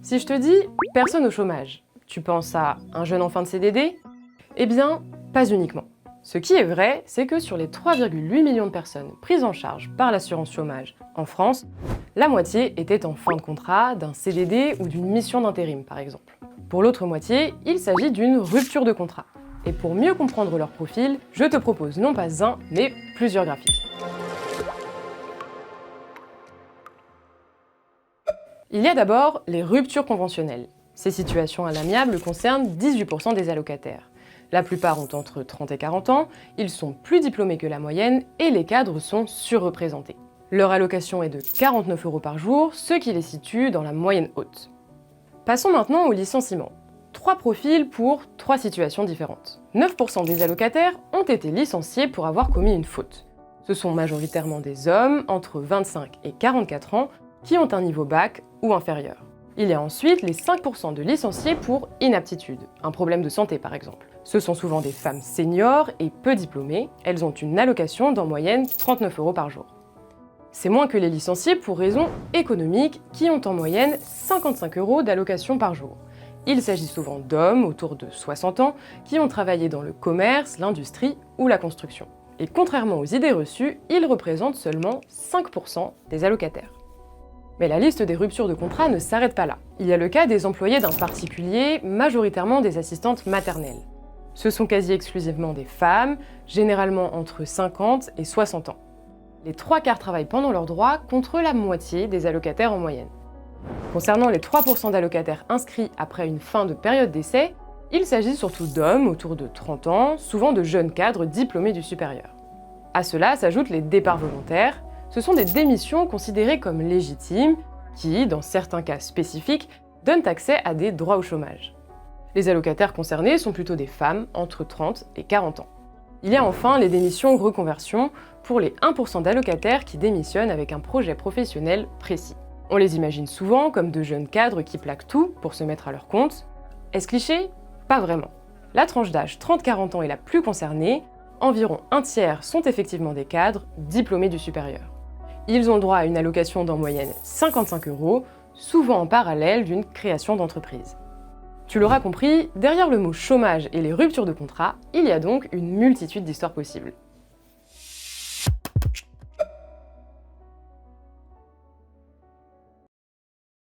Si je te dis « personne au chômage », tu penses à un jeune en fin de CDD? Eh bien, pas uniquement. Ce qui est vrai, c'est que sur les 3,8 millions de personnes prises en charge par l'assurance chômage en France, la moitié était en fin de contrat, d'un CDD ou d'une mission d'intérim par exemple. Pour l'autre moitié, il s'agit d'une rupture de contrat. Et pour mieux comprendre leur profil, je te propose non pas un, mais plusieurs graphiques. Il y a d'abord les ruptures conventionnelles. Ces situations à l'amiable concernent 18% des allocataires. La plupart ont entre 30 et 40 ans, ils sont plus diplômés que la moyenne et les cadres sont surreprésentés. Leur allocation est de 49 € par jour, ce qui les situe dans la moyenne haute. Passons maintenant au licenciement. 3 profils pour 3 situations différentes. 9% des allocataires ont été licenciés pour avoir commis une faute. Ce sont majoritairement des hommes entre 25 et 44 ans qui ont un niveau bac ou inférieur. Il y a ensuite les 5% de licenciés pour inaptitude, un problème de santé par exemple. Ce sont souvent des femmes seniors et peu diplômées, elles ont une allocation d'en moyenne 39 € par jour. C'est moins que les licenciés pour raisons économiques qui ont en moyenne 55 € d'allocation par jour. Il s'agit souvent d'hommes autour de 60 ans qui ont travaillé dans le commerce, l'industrie ou la construction. Et contrairement aux idées reçues, ils représentent seulement 5% des allocataires. Mais la liste des ruptures de contrat ne s'arrête pas là. Il y a le cas des employés d'un particulier, majoritairement des assistantes maternelles. Ce sont quasi exclusivement des femmes, généralement entre 50 et 60 ans. Les 3/4 travaillent pendant leurs droits contre la moitié des allocataires en moyenne. Concernant les 3% d'allocataires inscrits après une fin de période d'essai, il s'agit surtout d'hommes autour de 30 ans, souvent de jeunes cadres diplômés du supérieur. À cela s'ajoutent les départs volontaires. Ce sont des démissions considérées comme légitimes qui, dans certains cas spécifiques, donnent accès à des droits au chômage. Les allocataires concernés sont plutôt des femmes entre 30 et 40 ans. Il y a enfin les démissions reconversion pour les 1% d'allocataires qui démissionnent avec un projet professionnel précis. On les imagine souvent comme de jeunes cadres qui plaquent tout pour se mettre à leur compte. Est-ce cliché? Pas vraiment. La tranche d'âge 30-40 ans est la plus concernée, environ un tiers sont effectivement des cadres diplômés du supérieur. Ils ont le droit à une allocation d'en moyenne 55 €, souvent en parallèle d'une création d'entreprise. Tu l'auras compris, derrière le mot chômage et les ruptures de contrat, il y a donc une multitude d'histoires possibles.